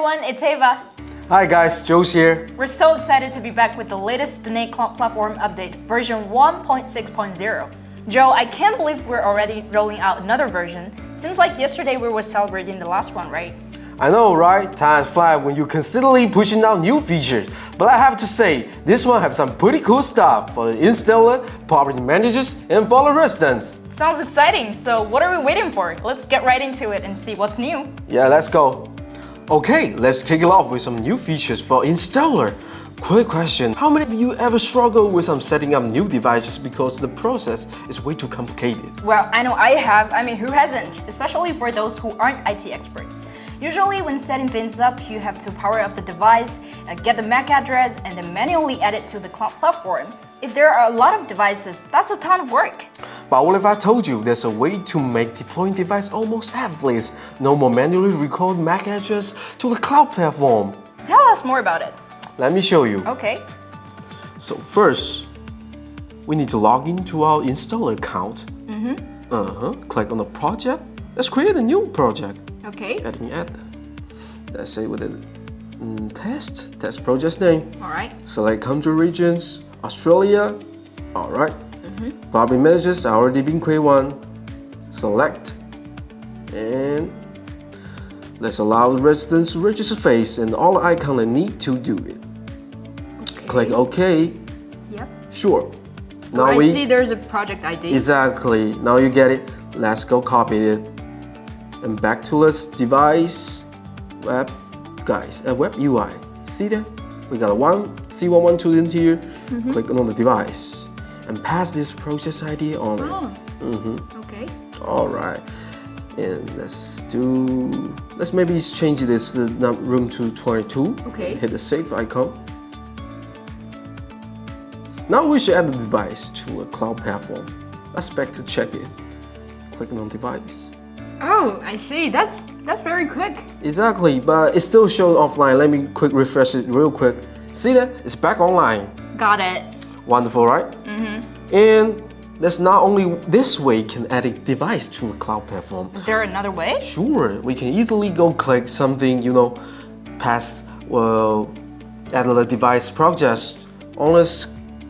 everyone, it's Ava. Hi guys, Joe's here. We're so excited to be back with the latest DNAKE Cloud Platform update, version 1.6.0. Joe, I can't believe we're already rolling out another version. Seems like yesterday we were celebrating the last one, right? I know, right? Time flies when you're constantly pushing out new features. But I have to say, this one has some pretty cool stuff for the installer, property managers, and for the residents. Sounds exciting, so what are we waiting for? Let's get right into it and see what's new. Yeah, let's go. Okay, let's kick it off with some new features for installer. Quick question, how many of you ever struggle with setting up new devices because the process is way too complicated? Well, I know I have. I mean, who hasn't? Especially for those who aren't IT experts. Usually when setting things up, you have to power up the device, get the MAC address, and then manually add it to the cloud platform. If there are a lot of devices, that's a ton of work. But what if I told you there's a way to make deploying device almost effortless? No more manually record MAC address to the cloud platform. Tell us more about it. Let me show you. Okay. So first, we need to log into our installer account. Click on the project. Let's create a new project. Okay. Add. Let's say with a test project name. All right. Select country regions, Australia. All right. Property managers already been created one. Select. And let's allow residents to register face and all icons that need to do it. Okay. Click OK. Yep. Sure. Now I see there's a project ID. Exactly. Now you get it. Let's go copy it. And back to this device, web, guys, a web UI. See that? We got a C112 in here. Click on the device and pass this process ID on it. Okay. All right. And let's maybe change this room to 22. Okay. Hit the save icon. Now we should add the device to a cloud platform. Let's back to check it. Clicking on device. Oh, I see. That's very quick. Exactly, but it still shows offline. Let me quick refresh it real quick. See that? It's back online. Got it. Wonderful, right? And that's not only this way can add a device to the cloud platform. Is there another way? Sure, we can easily go click something, past, add the device project on this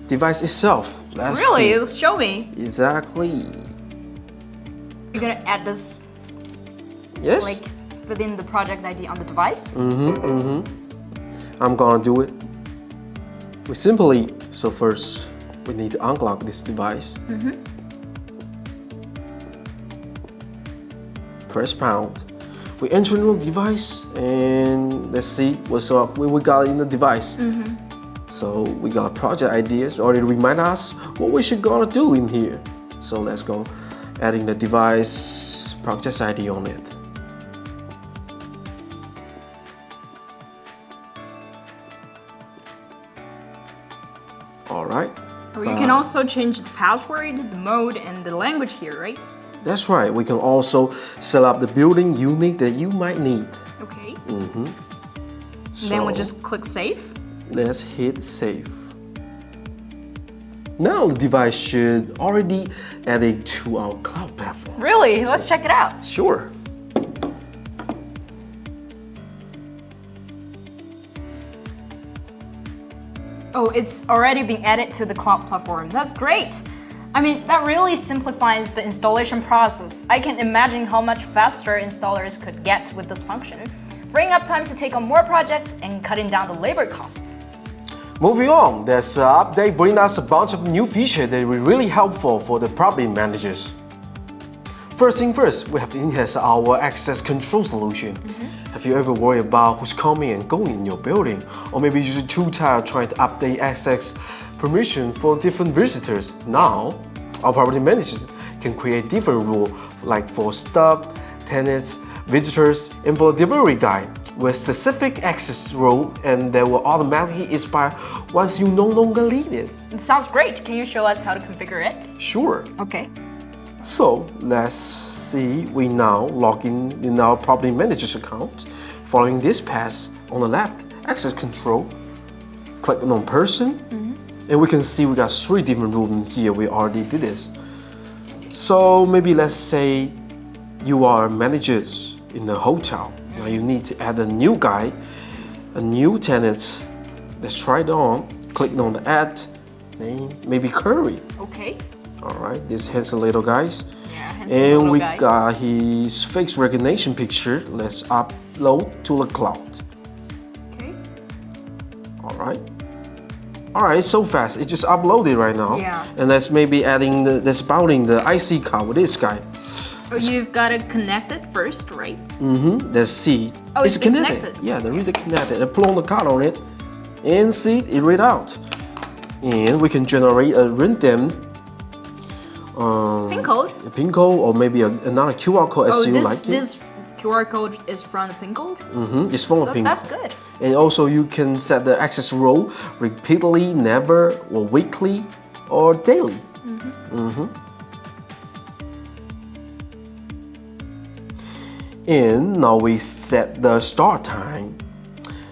device itself. Let's Really? see. Show me. Exactly. You're gonna add this Yes. like within the project ID on the device? I'm gonna do it. So first, we need to unlock this device. Press pound. We enter the device and let's see what's up. We got in the device. So we got project ideas already remind us what we should gonna do in here. So let's go adding the device project ID on it. All right. Oh, you can also change the password, the mode, and the language here, right? That's right. We can also set up the building unit that you might need. Okay. So Then we'll just click save. let's hit save. Now the device should already add it to our cloud platform. Really? Let's check it out. Sure. Oh, it's already been added to the cloud platform. That's great. I mean, that really simplifies the installation process. I can imagine how much faster installers could get with this function, freeing up time to take on more projects and cutting down the labor costs. Moving on, this update brings us a bunch of new features that will be really helpful for the property managers. First thing first, we have enhanced our access control solution. Have you ever worried about who's coming and going in your building? Or maybe you're too tired trying to update access permission for different visitors? Now, our property managers can create different rules, like for staff, tenants, visitors, and for the delivery guy, with specific access rule, and they will automatically expire once you no longer need it. It sounds great. Can you show us how to configure it? Sure. Okay. So let's see, we now log in our property manager's account. Following this path on the left, access control, click on person, and we can see we got 3 different rules in here. We already did this. So maybe let's say you are managers in a hotel. Now you need to add a new guy, a new tenant. Let's try it on. Click on the add name, maybe Curry. Okay. All right, this handsome little guys. Yeah, handsome and little we guy. got his face recognition picture. Let's upload to the cloud. Okay. All right. All right, it's so fast. It just uploaded right now. Yeah. And let's maybe adding let's bounding the IC card with this guy. Oh, you've got to connect it first, right? Mm-hmm. Let's see. Oh, it's connected. Yeah, they're really connected. And put on the card on it, and see it read out. And we can generate a random Pin code. a pin code or maybe another QR code as you like it. This QR code is from the pin code? Mm-hmm. It's from a pin That's code. good. And also you can set the access role repeatedly, never, or weekly, or daily. And now we set the start time.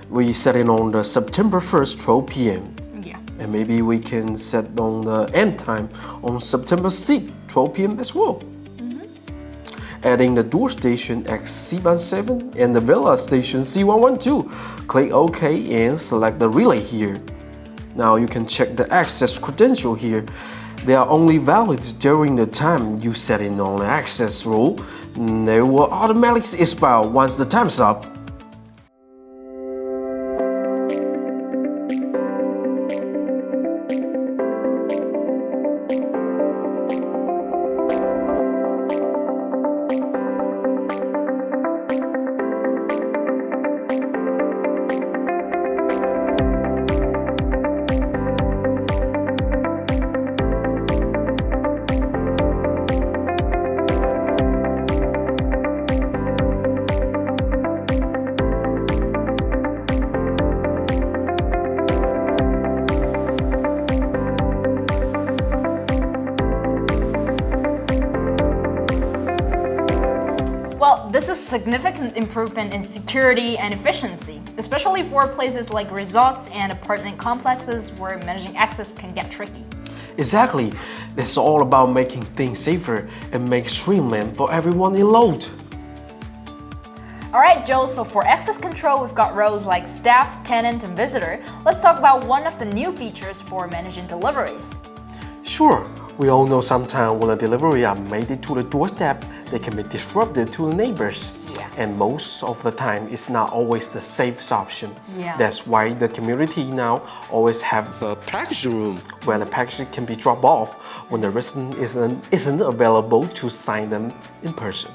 We set it on the September 1st, 12 p.m. Yeah. And maybe we can set on the end time on September 6th, 12 p.m. as well. Adding the door station X717 and the Villa station C112. Click OK and select the relay here. Now you can check the access credential here. They are only valid during the time you set it on the access rule. They will automatically expire once the time's up. Well, this is significant improvement in security and efficiency, especially for places like resorts and apartment complexes where managing access can get tricky. Exactly. This is all about making things safer and make streamlined for everyone in load. Alright, Joe, so for access control, we've got roles like staff, tenant, and visitor. Let's talk about one of the new features for managing deliveries. Sure, we all know sometimes when a delivery are made it to the doorstep, they can be disrupted to the neighbors. Yeah. And most of the time, it's not always the safest option. Yeah. That's why the community now always have a package room where the package can be dropped off when the resident isn't available to sign them in person.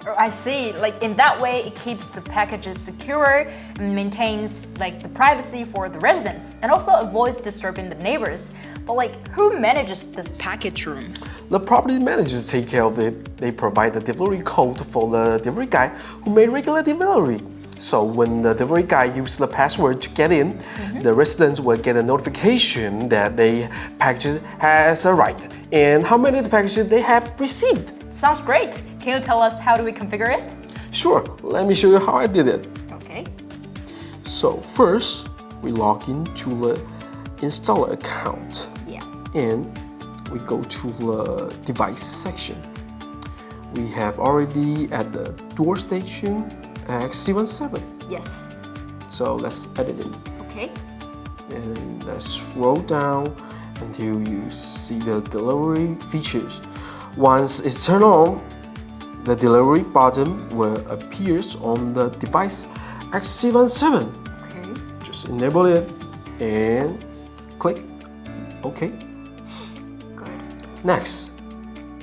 Oh, I see. Like in that way, it keeps the packages secure and maintains like the privacy for the residents, and also avoids disturbing the neighbors. But like, who manages this package room? The property managers take care of it. They provide the delivery code for the delivery guy who made regular delivery. So when the delivery guy uses the password to get in, the residents will get a notification that the package has arrived and how many of the packages they have received. Sounds great. Can you tell us how do we configure it? Sure, let me show you how I did it. Okay. So first, we log into the installer account. Yeah. And we go to the device section. We have already at the door station X717. Yes. So let's edit it. Okay. And let's scroll down until you see the delivery features. Once it's turned on, the delivery button will appear on the device X717. Okay. Just enable it and click OK. Good. Next,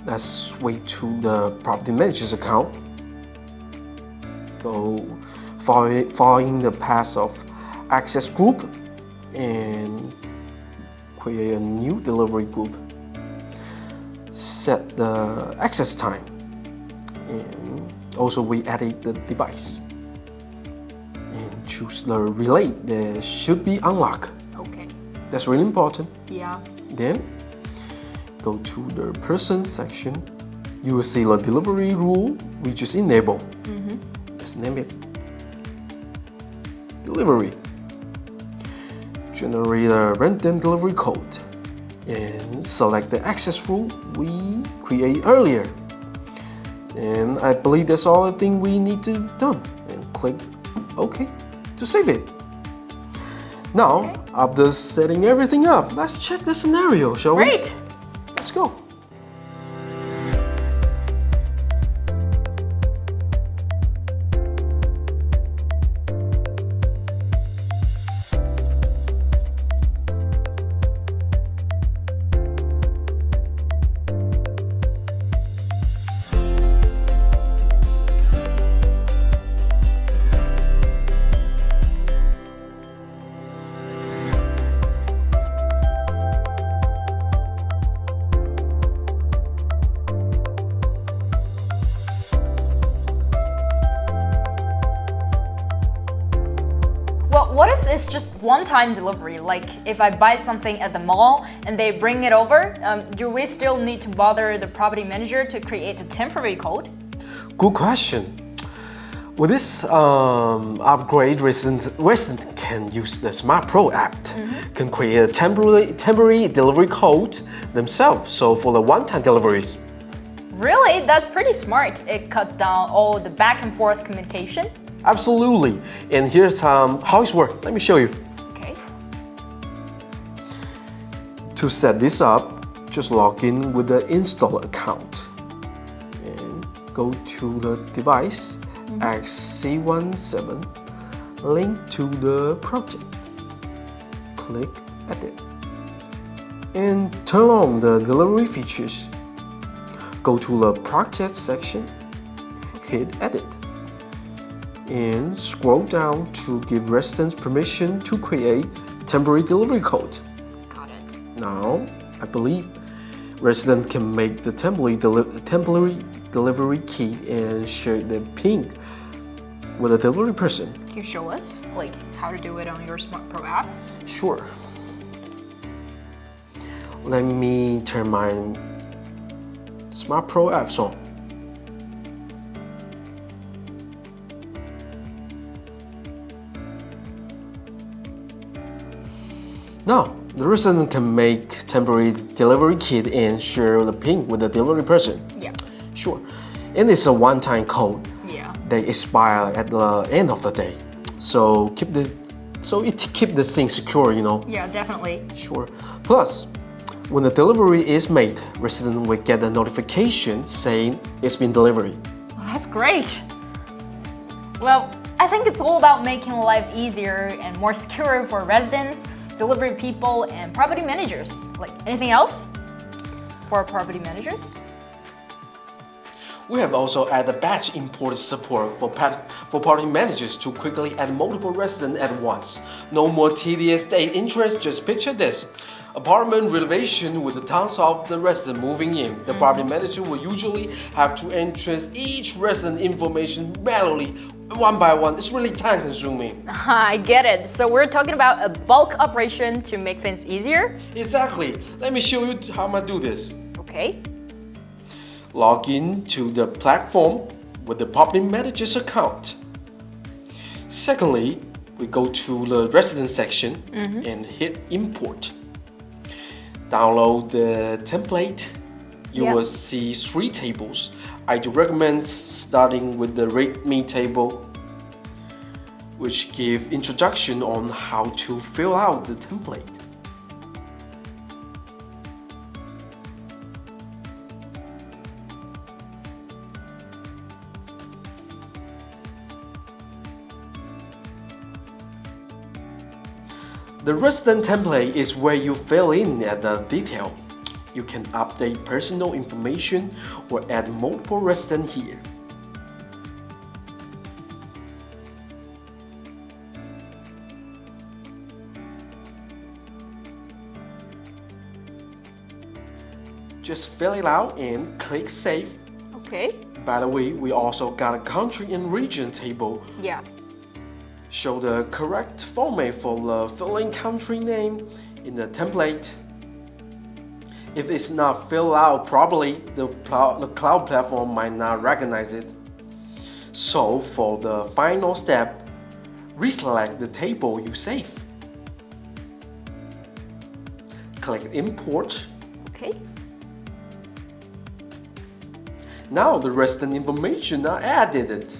let's switch to the property manager's account. Go following the path of access group and create a new delivery group. Set the access time, and also we added the device. And choose the relay that should be unlocked. Okay. That's really important. Yeah. Then go to the person section. You will see the delivery rule we just enabled. Let's name it delivery. Generate a random delivery code and select the access rule we create earlier. And I believe that's all the thing we need to done. And click OK to save it. Now, after setting everything up, let's check the scenario, shall we? Great! Let's go. Well, what if it's just one-time delivery? Like if I buy something at the mall and they bring it over, do we still need to bother the property manager to create a temporary code? Good question. With this upgrade, resident can use the Smart Pro app, can create a temporary delivery code themselves. So for the one-time deliveries. Really? That's pretty smart. It cuts down all the back and forth communication. Absolutely. And here's how it works. Let me show you. Okay. To set this up, just log in with the installer account and go to the device XC17, link to the project. Click Edit and turn on the delivery features. Go to the project section, hit Edit, and scroll down to give residents permission to create temporary delivery code. Got it. Now, I believe residents can make the temporary delivery key and share the PIN with the delivery person. Can you show us like how to do it on your Smart Pro app? Sure. Let me turn my Smart Pro apps on. Now, the resident can make temporary delivery kit and share the PIN with the delivery person. Yeah. Sure. And it's a one-time code. Yeah. They expire at the end of the day. So keep the thing secure, you know. Yeah, definitely. Sure. Plus, when the delivery is made, resident will get a notification saying it's been delivered. Well, that's great. Well, I think it's all about making life easier and more secure for residents, delivery people, and property managers. Like anything else for property managers? We have also added batch import support for property managers to quickly add multiple residents at once. No more tedious state interest, just picture this. Apartment renovation with the tons of the resident moving in. The property manager will usually have to enter each resident information manually, one by one. It's really time consuming. I get it. So we're talking about a bulk operation to make things easier? Exactly. Let me show you how I'm gonna do this. Okay. Log in to the platform with the property manager's account. Secondly, we go to the resident section and hit import. Download the template. You will see 3 tables. I do recommend starting with the Rate Me table, which give introduction on how to fill out the template. The resident template is where you fill in the detail. You can update personal information or add multiple residents here. Just fill it out and click Save. Okay. By the way, we also got a country and region table. Yeah. Show the correct format for the filling country name in the template. If it's not filled out properly, the cloud platform might not recognize it. So for the final step, reselect the table you saved. Click Import. Okay. Now the resident information are added.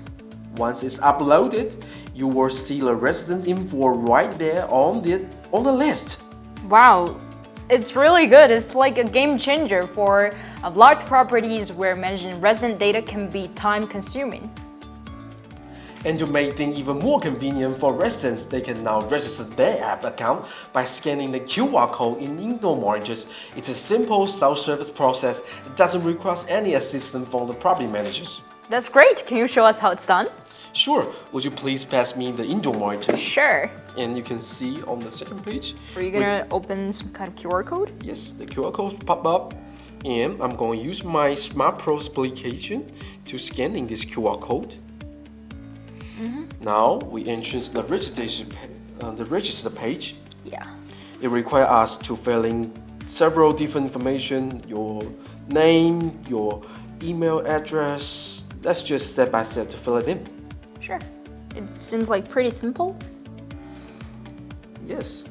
Once it's uploaded, you will see the resident info right there on the list. Wow, it's really good. It's like a game changer for large properties where managing resident data can be time consuming. And to make things even more convenient for residents, they can now register their app account by scanning the QR code in indoor monitors. It's a simple self-service process. It doesn't require any assistance from the property managers. That's great. Can you show us how it's done? Sure. Would you please pass me the indoor monitor? Sure. And you can see on the second page. Are you gonna open some kind of QR code? Yes, the QR code pop up. And I'm going to use my Smart Pro application to scan in this QR code. Now we enter the register page. Yeah. It requires us to fill in several different information, your name, your email address. Let's just step by step to fill it in. Sure. It seems like pretty simple. Yes.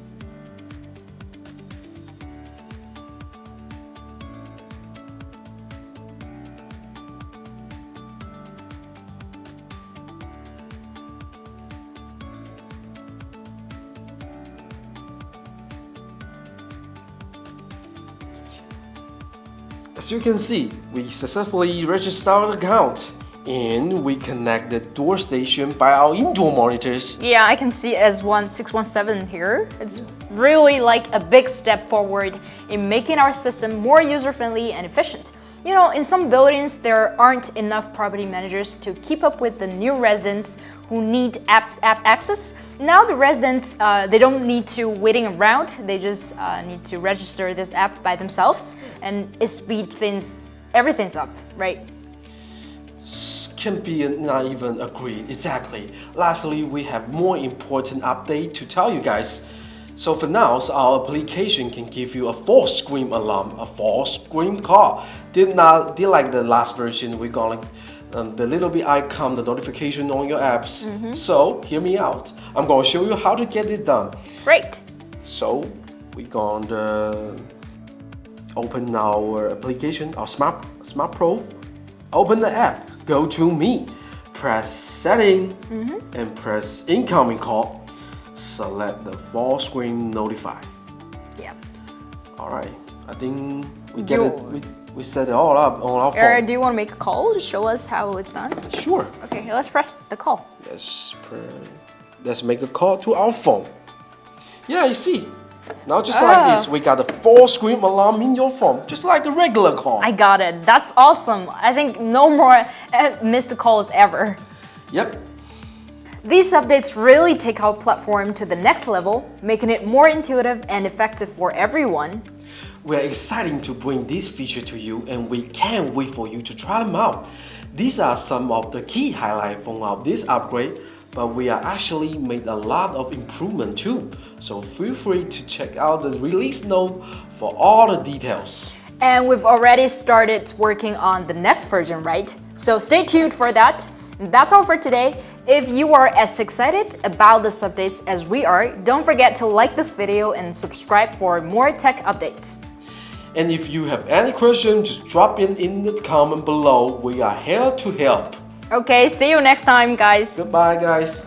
As you can see, we successfully registered our account and we connect the door station by our indoor monitors. Yeah, I can see V1.6.0 here. It's really like a big step forward in making our system more user-friendly and efficient. You know, in some buildings, there aren't enough property managers to keep up with the new residents who need app access. Now the residents, they don't need to waiting around. They just need to register this app by themselves, and it speeds everything's up, right? Can be not even agreed. Exactly. Lastly, we have more important update to tell you guys. So for now, our application can give you a false scream alarm, a false scream call. Did like the last version, we got like the little bit icon, the notification on your apps. So hear me out. I'm going to show you how to get it done. Great. So we're going to open our application, our Smart Pro. Open the app. Go to Me. Press Setting and press Incoming Call. Select the false screen notify. Yeah. All right. I think we get it. We set it all up on our phone. Do you want to make a call to show us how it's done? Sure. Okay, let's press the call. Let's make a call to our phone. Yeah, you see. Now just like this, we got a false scream alarm in your phone, just like a regular call. I got it. That's awesome. I think no more missed calls ever. Yep. These updates really take our platform to the next level, making it more intuitive and effective for everyone. We're excited to bring this feature to you, and we can't wait for you to try them out. These are some of the key highlights from this upgrade, but we are actually made a lot of improvement too. So feel free to check out the release note for all the details. And we've already started working on the next version, right? So stay tuned for that. That's all for today. If you are as excited about these updates as we are, don't forget to like this video and subscribe for more tech updates. And if you have any questions, just drop in the comment below. We are here to help. Okay, see you next time, guys. Goodbye, guys.